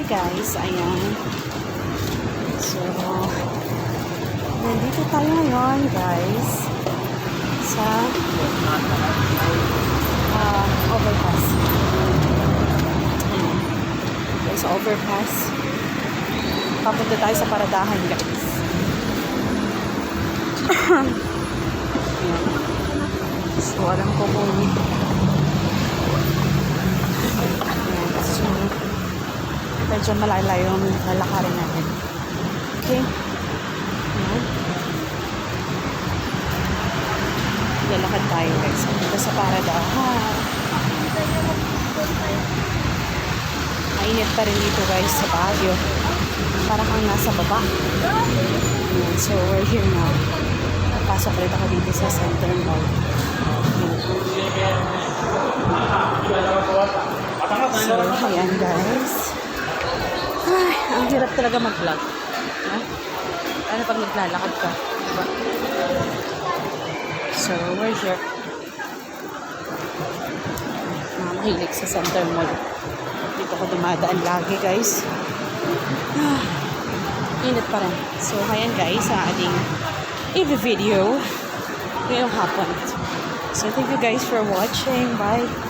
guys, ayan. So, nandito tayo ngayon guys sa overpass. Ayan. Okay, sa overpass. Papunta tayo sa paradahan guys. Ayan. So, alam ko kung so, medyo malayo yung lalakarin natin. Okay. Ayan. Lalakad tayo guys. Dito sa paradahan. Mainit pa rin dito guys sa Baguio. Para kang nasa baba. Ayan. So we're here now. Pasok ulit ako dito sa Center Mall. So, ayan guys. Ay, ang hirap talaga mag-vlog. Ano pag naglalakad ka? Diba? So, we're here. Mahilig sa Center Mall. Dito ako dumadaan lagi guys. Init pa rin. So, ayan guys, sa ating video ngayong hapon. So, thank you guys for watching. Bye!